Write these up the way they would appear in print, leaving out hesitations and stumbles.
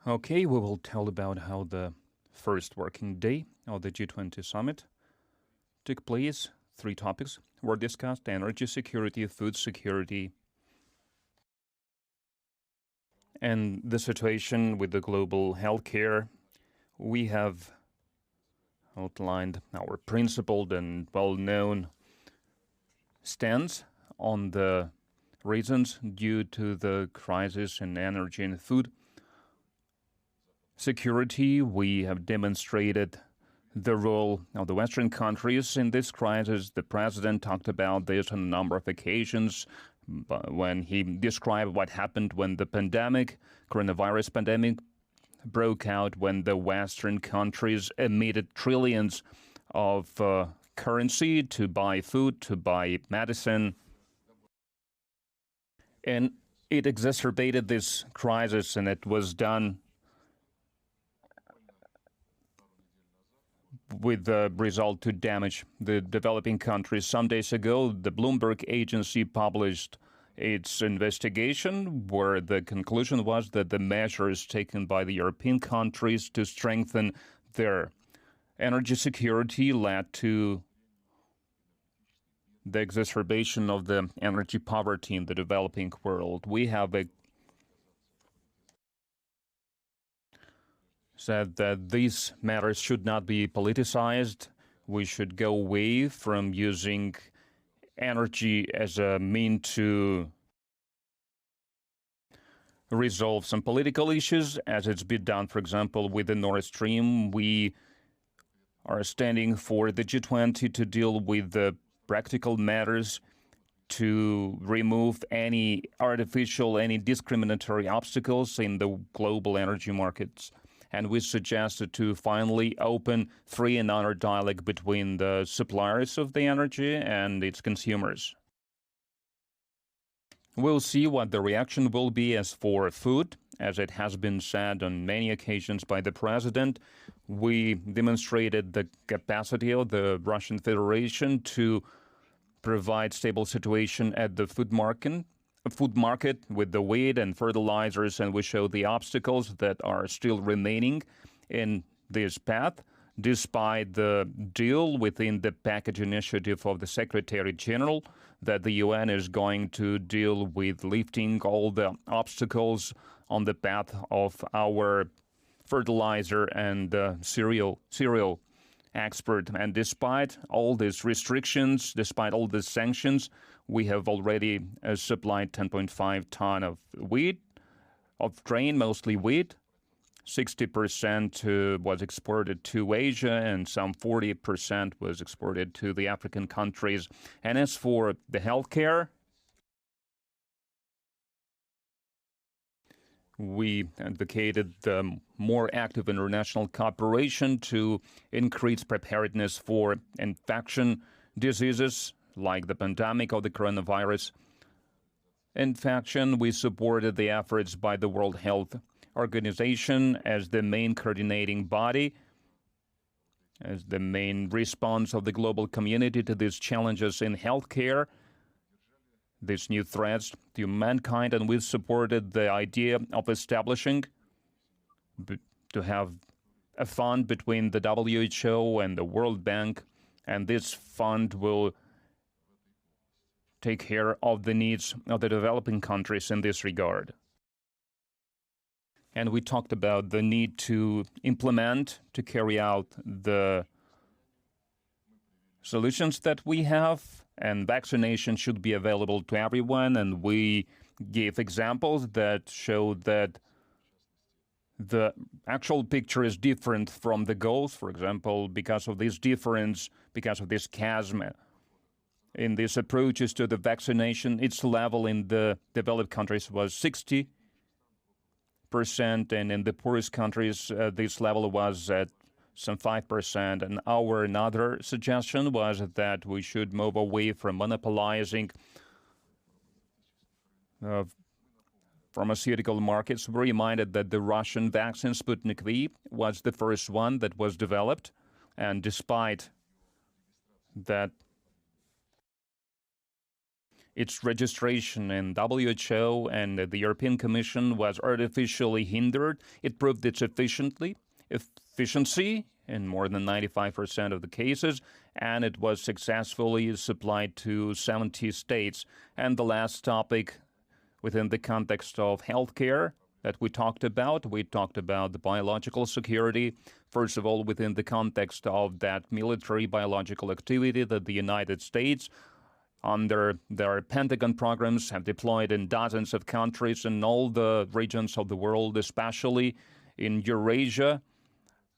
Okay, we will tell about how the first working day of the G20 summit took place. 3 topics were discussed: energy security, food security, and the situation with the global healthcare. We have outlined our principled and well-known stance on the reasons due to the crisis in energy and food security. We have demonstrated the role of the Western countries in this crisis. The president talked about this on a number of occasions when he described what happened when the coronavirus pandemic, broke out, when the Western countries emitted trillions of currency to buy food, to buy medicine. And it exacerbated this crisis, and it was done with the result to damage the developing countries. Some days ago, the Bloomberg agency published its investigation, where the conclusion was that the measures taken by the European countries to strengthen their energy security led to the exacerbation of the energy poverty in the developing world. We have said that these matters should not be politicized. We should go away from using energy as a mean to resolve some political issues, as it's been done, for example, with the Nord Stream. We are standing for the G20 to deal with the practical matters, to remove any artificial, any discriminatory obstacles in the global energy markets. And we suggested to finally open free and honest dialogue between the suppliers of the energy and its consumers. We'll see what the reaction will be. As for food, as it has been said on many occasions by the president, we demonstrated the capacity of the Russian Federation to provide stable situation at the food market with the wheat and fertilizers, and we show the obstacles that are still remaining in this path, despite the deal within the package initiative of the Secretary General that the UN is going to deal with lifting all the obstacles on the path of our fertilizer and cereal export. And despite all these restrictions, despite all these sanctions, we have already supplied 10.5 ton of wheat, of grain, mostly wheat. 60% was exported to Asia, and some 40% was exported to the African countries. And as for the healthcare, we advocated more active international cooperation to increase preparedness for infection diseases like the pandemic of the coronavirus infection. We supported the efforts by the World Health Organization as the main coordinating body, as the main response of the global community to these challenges in healthcare, these new threats to mankind. And we supported the idea of establishing to have a fund between the WHO and the World Bank, and this fund will take care of the needs of the developing countries in this regard. And we talked about the need to implement, to carry out the solutions that we have, and vaccination should be available to everyone. And we gave examples that show that the actual picture is different from the goals. For example, because of this difference, because of this chasm in these approaches to the vaccination, its level in the developed countries was 60%, and in the poorest countries, this level was at some 5%. And another suggestion was that we should move away from monopolizing pharmaceutical markets. We're reminded that the Russian vaccine Sputnik V was the first one that was developed, and despite that its registration in WHO and the European Commission was artificially hindered. It proved its efficiency in more than 95% of the cases, and it was successfully supplied to 70 states. And the last topic within the context of healthcare that we talked about the biological security. First of all, within the context of that military biological activity that the United States, under their Pentagon programs, have deployed in dozens of countries in all the regions of the world, especially in Eurasia,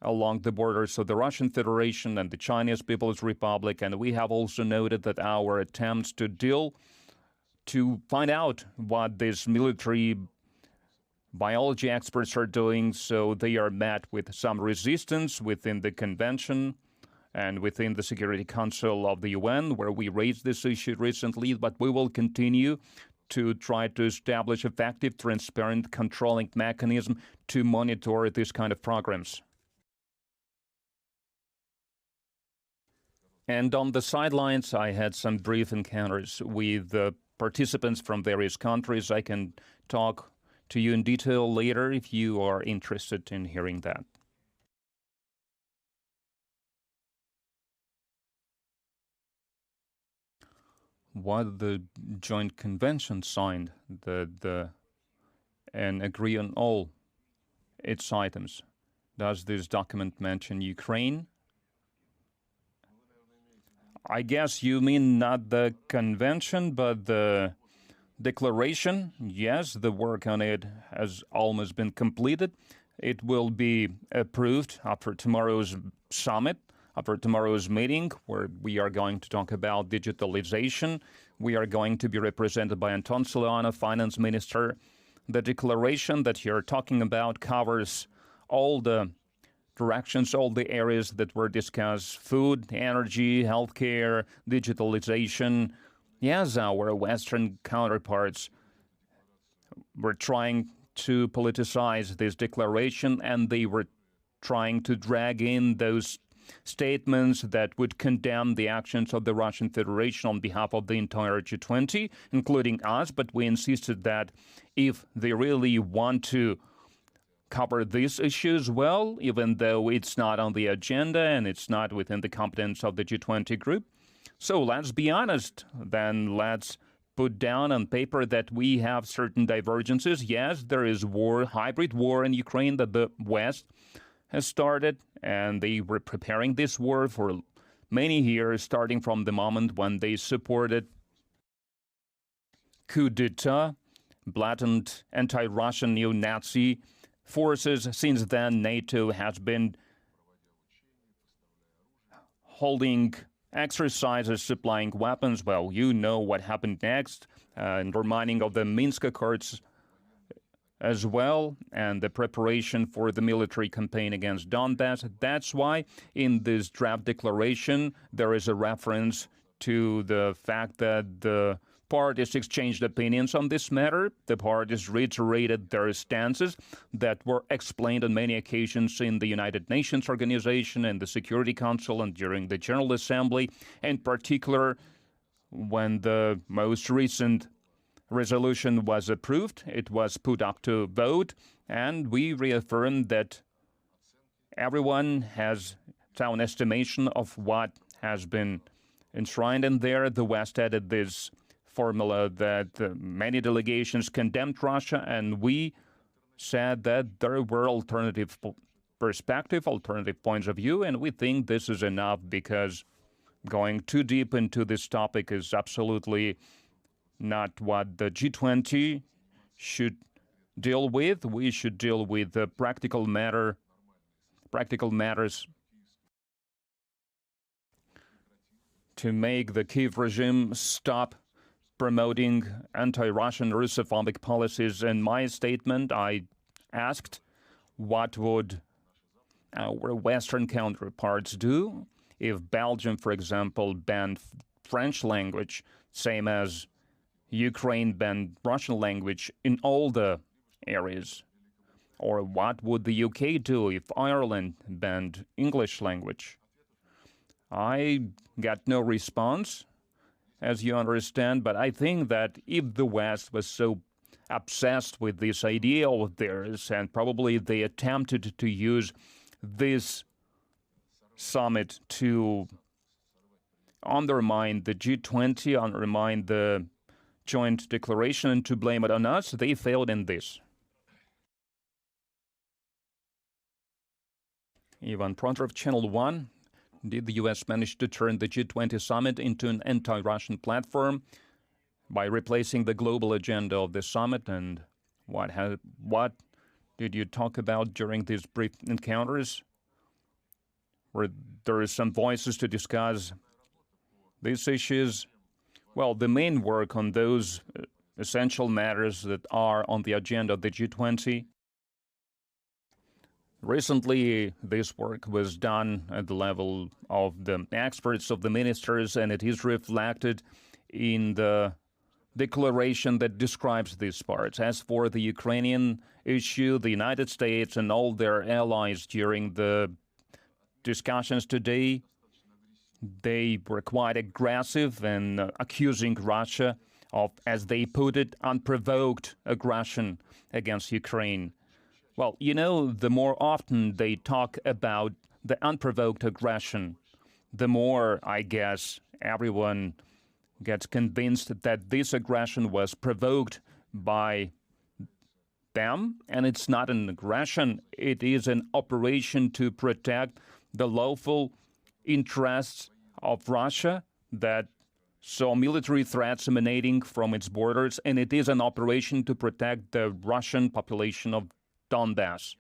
along the borders of the Russian Federation and the Chinese People's Republic. And we have also noted that our attempts to find out what these military biology experts are doing, so they are met with some resistance within the convention and within the Security Council of the UN, where we raised this issue recently. But we will continue to try to establish effective, transparent, controlling mechanism to monitor this kind of programs. And on the sidelines, I had some brief encounters with participants from various countries. I can talk to you in detail later if you are interested in hearing that. What the joint convention signed and agree on all its items. Does this document mention Ukraine? I guess you mean not the convention, but the declaration. Yes, the work on it has almost been completed. It will be approved after tomorrow's summit, after tomorrow's meeting, where we are going to talk about digitalization. We are going to be represented by Anton Solana, finance minister. The declaration that you're talking about covers all the directions, all the areas that were discussed: food, energy, healthcare, digitalization. Yes, our Western counterparts were trying to politicize this declaration, and they were trying to drag in those statements that would condemn the actions of the Russian Federation on behalf of the entire G20, including us. But we insisted that if they really want to cover these issues well, even though it's not on the agenda and it's not within the competence of the G20 group. So let's be honest, then let's put down on paper that we have certain divergences. Yes, there is war, hybrid war in Ukraine that the West has started, and they were preparing this war for many years, starting from the moment when they supported coup d'etat, blatant anti-Russian neo-Nazi forces. Since then, NATO has been holding exercises, supplying weapons. Well, you know what happened next, and reminding of the Minsk Accords as well, and the preparation for the military campaign against Donbass. That's why in this draft declaration, there is a reference to the fact that the parties exchanged opinions on this matter. The parties reiterated their stances that were explained on many occasions in the United Nations Organization and the Security Council and during the General Assembly, in particular when the most recent resolution was approved. It was put up to vote, and we reaffirmed that everyone has its own estimation of what has been enshrined in there. The West added this formula that many delegations condemned Russia, and we said that there were alternative perspective, alternative points of view, and we think this is enough, because going too deep into this topic is absolutely not what the G20 should deal with. We should deal with the practical matters to make the Kyiv regime stop promoting anti-Russian Russophobic policies. In my statement, I asked what would our Western counterparts do if Belgium, for example, banned French language, same as Ukraine banned Russian language in all the areas? Or what would the UK do if Ireland banned English language? I got no response. as you understand. But I think that if the West was so obsessed with this idea of theirs, and probably they attempted to use this summit to undermine the G20, undermine the joint declaration, and to blame it on us, they failed in this. Ivan Protorov, Channel 1. Did the U.S. manage to turn the G20 summit into an anti-Russian platform by replacing the global agenda of the summit? And what did you talk about during these brief encounters? Where there is some voices to discuss these issues? Well, the main work on those essential matters that are on the agenda of the G20. Recently, this work was done at the level of the experts, of the ministers, and it is reflected in the declaration that describes these parts. As for the Ukrainian issue, the United States and all their allies during the discussions today, they were quite aggressive in accusing Russia of, as they put it, unprovoked aggression against Ukraine. Well, you know, the more often they talk about the unprovoked aggression, the more, I guess, everyone gets convinced that this aggression was provoked by them, and it's not an aggression, it is an operation to protect the lawful interests of Russia that saw military threats emanating from its borders, and it is an operation to protect the Russian population of Donbass.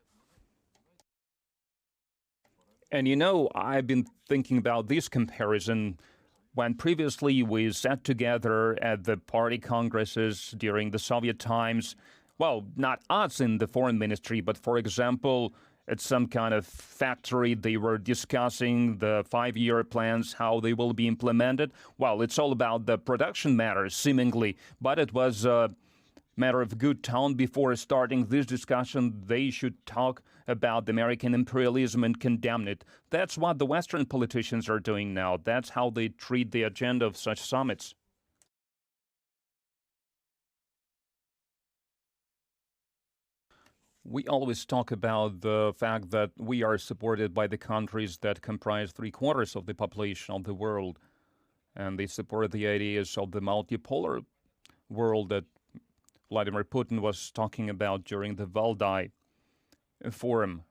And you know, I've been thinking about this comparison when previously we sat together at the party congresses during the Soviet times. Well, not us in the foreign ministry, but for example, at some kind of factory, they were discussing the 5-year plans, how they will be implemented. Well, it's all about the production matters, seemingly, but it was a matter of good tone. Before starting this discussion, they should talk about the American imperialism and condemn it. That's what the Western politicians are doing now. That's how they treat the agenda of such summits. We always talk about the fact that we are supported by the countries that comprise 3/4 of the population of the world, and they support the ideas of the multipolar world that Vladimir Putin was talking about during the Valdai Forum.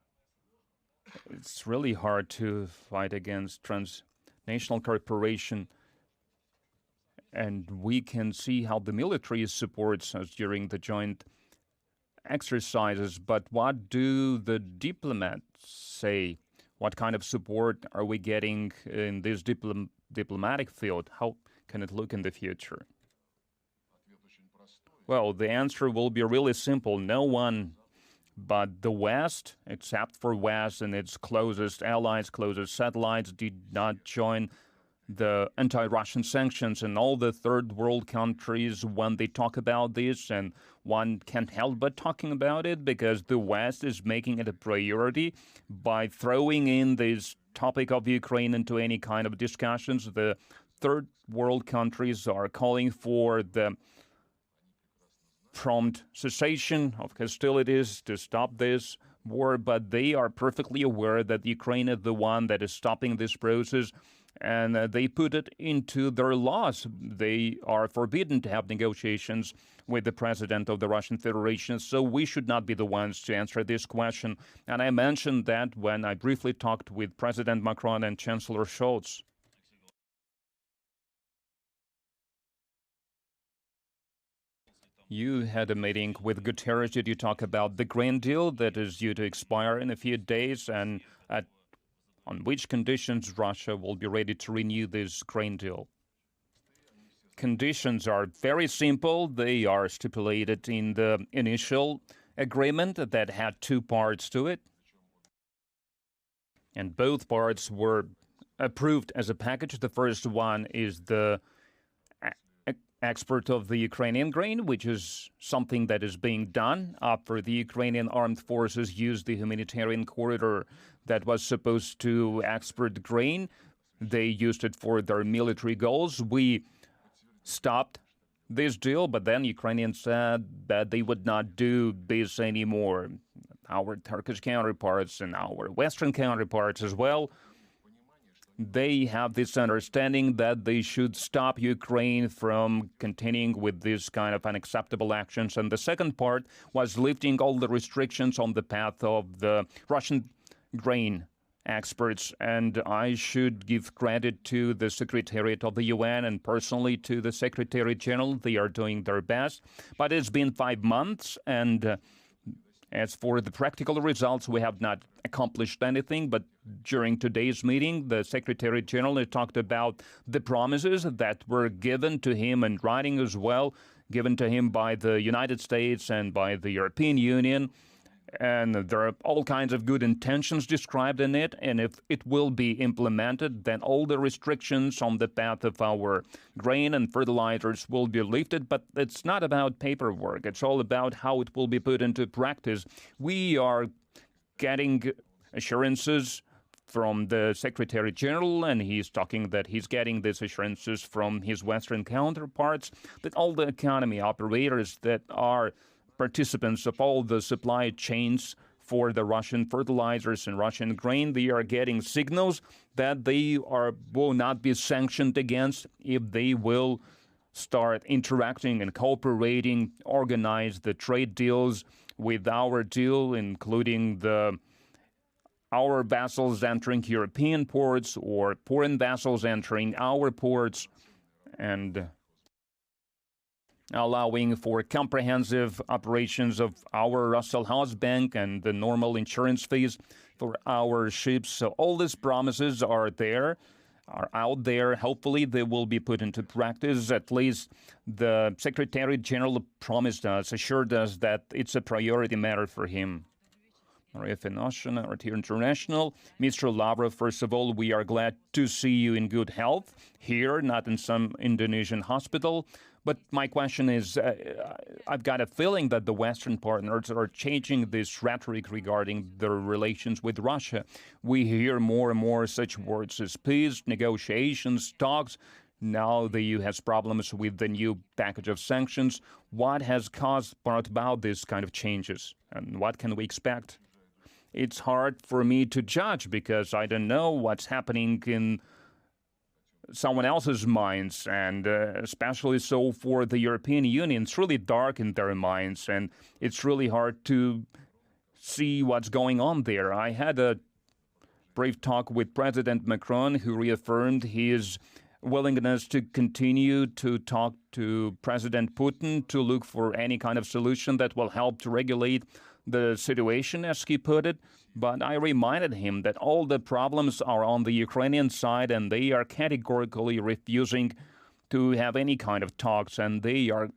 It's really hard to fight against transnational corporation, and we can see how the military supports us during the joint exercises. But what do the diplomats say? What kind of support are we getting in this diplomatic field? How can it look in the future? Well, the answer will be really simple. No one but the West, except for West and its closest allies, closest satellites, did not join the anti-Russian sanctions. And all the third world countries, when they talk about this, and one can't help but talking about it because the West is making it a priority by throwing in this topic of Ukraine into any kind of discussions. The third world countries are calling for the prompt cessation of hostilities to stop this war, but they are perfectly aware that Ukraine is the one that is stopping this process, and they put it into their laws. They are forbidden to have negotiations with the president of the Russian Federation, so we should not be the ones to answer this question. And I mentioned that when I briefly talked with President Macron and Chancellor Scholz. You had a meeting with Guterres. Did you talk about the Green Deal that is due to expire in a few days, and on which conditions Russia will be ready to renew this Green Deal? Conditions are very simple. They are stipulated in the initial agreement that had 2 parts to it, and both parts were approved as a package. The first one is the export of the Ukrainian grain, which is something that is being done after the Ukrainian armed forces used the humanitarian corridor that was supposed to export grain. They used it for their military goals. We stopped this deal, but then Ukrainians said that they would not do this anymore. Our Turkish counterparts and our Western counterparts as well, they have this understanding that they should stop Ukraine from continuing with this kind of unacceptable actions. And the second part was lifting all the restrictions on the path of the Russian grain experts. And I should give credit to the Secretariat of the UN and personally to the Secretary General. They are doing their best. But it's been 5 months, and as for the practical results, we have not accomplished anything. But during today's meeting, the Secretary General talked about the promises that were given to him in writing as well, given to him by the United States and by the European Union. And there are all kinds of good intentions described in it. And if it will be implemented, then all the restrictions on the path of our grain and fertilizers will be lifted. But it's not about paperwork. It's all about how it will be put into practice. We are getting assurances from the Secretary General, and he's talking that he's getting these assurances from his Western counterparts, that all the economy operators that are participants of all the supply chains for the Russian fertilizers and Russian grain, they are getting signals that they will not be sanctioned against if they will start interacting and cooperating, organize the trade deals with our deal, including our vessels entering European ports or foreign vessels entering our ports, and allowing for comprehensive operations of our Russell House Bank and the normal insurance fees for our ships. So all these promises are out there. Hopefully they will be put into practice. At least the Secretary General assured us that it's a priority matter for him. RF International. Mr. Lavrov, first of all, we are glad to see you in good health here, not in some Indonesian hospital. But my question is, I've got a feeling that the Western partners are changing this rhetoric regarding their relations with Russia. We hear more and more such words as peace, negotiations, talks. Now the EU has problems with the new package of sanctions. What has brought about this kind of changes, and what can we expect? It's hard for me to judge because I don't know what's happening in someone else's minds, and especially so for the European Union. It's really dark in their minds, and it's really hard to see what's going on there. I had a brief talk with President Macron, who reaffirmed his willingness to continue to talk to President Putin to look for any kind of solution that will help to regulate the situation, as he put it. But I reminded him that all the problems are on the Ukrainian side, and they are categorically refusing to have any kind of talks, and they are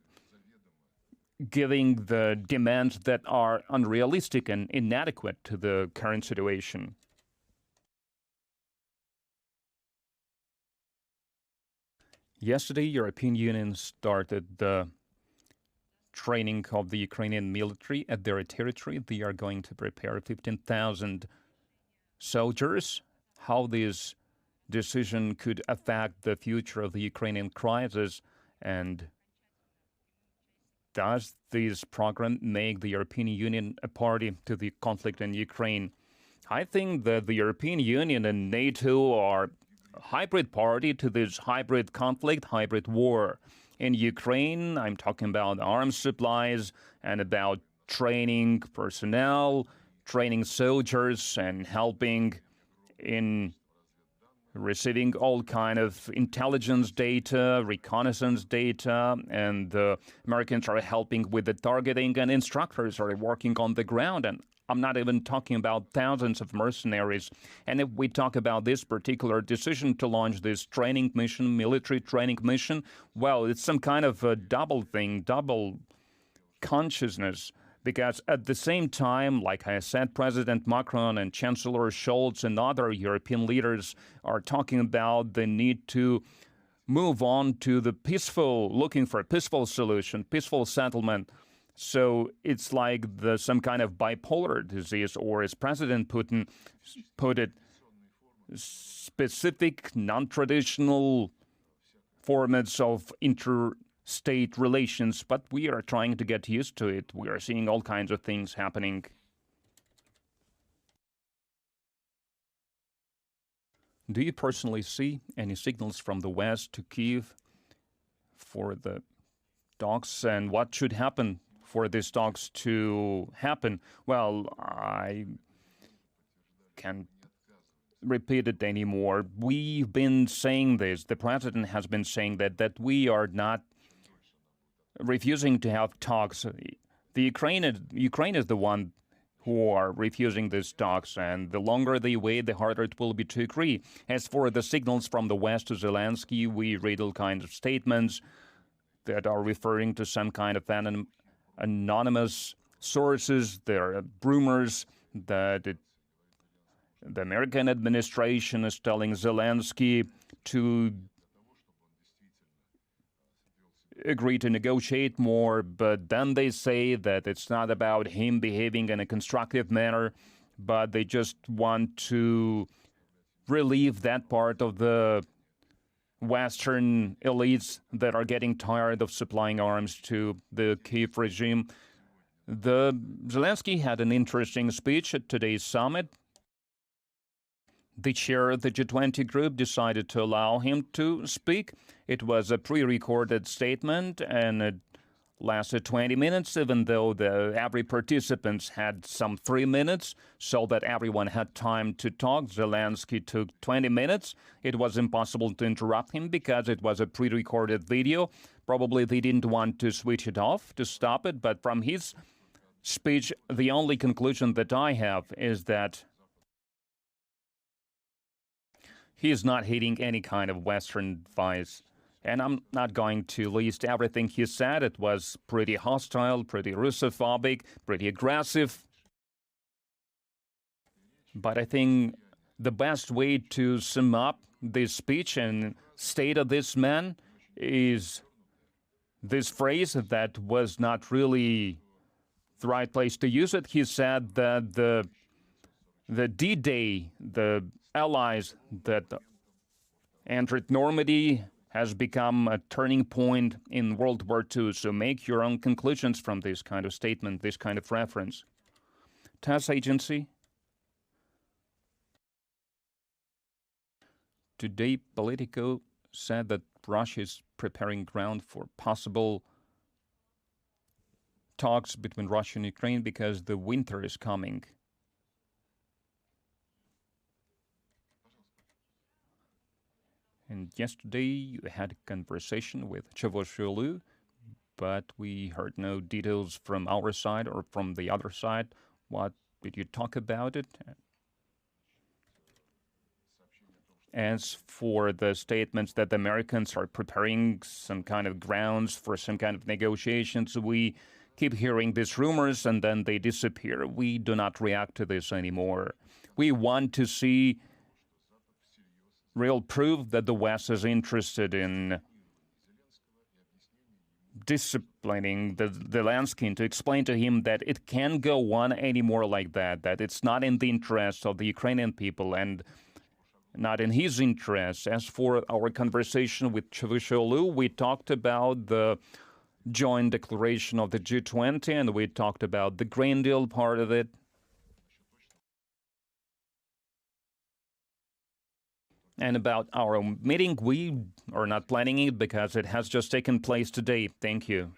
giving the demands that are unrealistic and inadequate to the current situation. Yesterday, European Union started the training of the Ukrainian military at their territory. They are going to prepare 15,000 soldiers. How this decision could affect the future of the Ukrainian crisis, and does this program make the European Union a party to the conflict in Ukraine? I think that the European Union and NATO are a hybrid party to this hybrid conflict, hybrid war. In Ukraine, I'm talking about arms supplies and about training personnel, training soldiers, and helping in receiving all kind of intelligence data, reconnaissance data, and the Americans are helping with the targeting, and instructors are working on the ground. And I'm not even talking about thousands of mercenaries. And if we talk about this particular decision to launch this training mission, military training mission, well, it's some kind of a double thing, double consciousness. Because at the same time, like I said, President Macron and Chancellor Scholz and other European leaders are talking about the need to move on to the looking for a peaceful solution, peaceful settlement. So it's like some kind of bipolar disease, or as President Putin put it, specific, non-traditional formats of interstate relations, but we are trying to get used to it. We are seeing all kinds of things happening. Do you personally see any signals from the West to Kyiv for the talks, and what should happen for these talks to happen? Well, I can't repeat it anymore. We've been saying this. The president has been saying that we are not refusing to have talks. The Ukraine is the one who are refusing these talks, and the longer they wait, the harder it will be to agree. As for the signals from the West to Zelensky, we read all kinds of statements that are referring to some kind of anonymous sources. There are rumors that the American administration is telling Zelensky to agree to negotiate more, but then they say that it's not about him behaving in a constructive manner, but they just want to relieve that part of the Western elites that are getting tired of supplying arms to the Kyiv regime. Zelensky had an interesting speech at today's summit. The chair of the G20 group decided to allow him to speak. It was a pre-recorded statement, and it lasted 20 minutes, even though every participant had some 3 minutes, so that everyone had time to talk. Zelensky took 20 minutes. It was impossible to interrupt him because it was a pre-recorded video. Probably they didn't want to switch it off to stop it, but from his speech, the only conclusion that I have is that he is not hitting any kind of Western advice. And I'm not going to list everything he said. It was pretty hostile, pretty Russophobic, pretty aggressive. But I think the best way to sum up this speech and state of this man is this phrase that was not really the right place to use it. He said that the D-Day, the Allies that entered Normandy, has become a turning point in World War II. So make your own conclusions from this kind of statement, this kind of reference. TASS agency. Today, Politico said that Russia is preparing ground for possible talks between Russia and Ukraine because the winter is coming. And yesterday you had a conversation with Chavusoglu, but we heard no details from our side or from the other side. What did you talk about it? As for the statements that the Americans are preparing some kind of grounds for some kind of negotiations, we keep hearing these rumors and then they disappear. We do not react to this anymore. We want to see real proof that the West is interested in disciplining Zelensky, to explain to him that it can't go on anymore like that it's not in the interest of the Ukrainian people and not in his interest. As for our conversation with Chavusoglu, we talked about the joint declaration of the G20 and we talked about the Green Deal part of it. And about our meeting, we are not planning it because it has just taken place today. Thank you.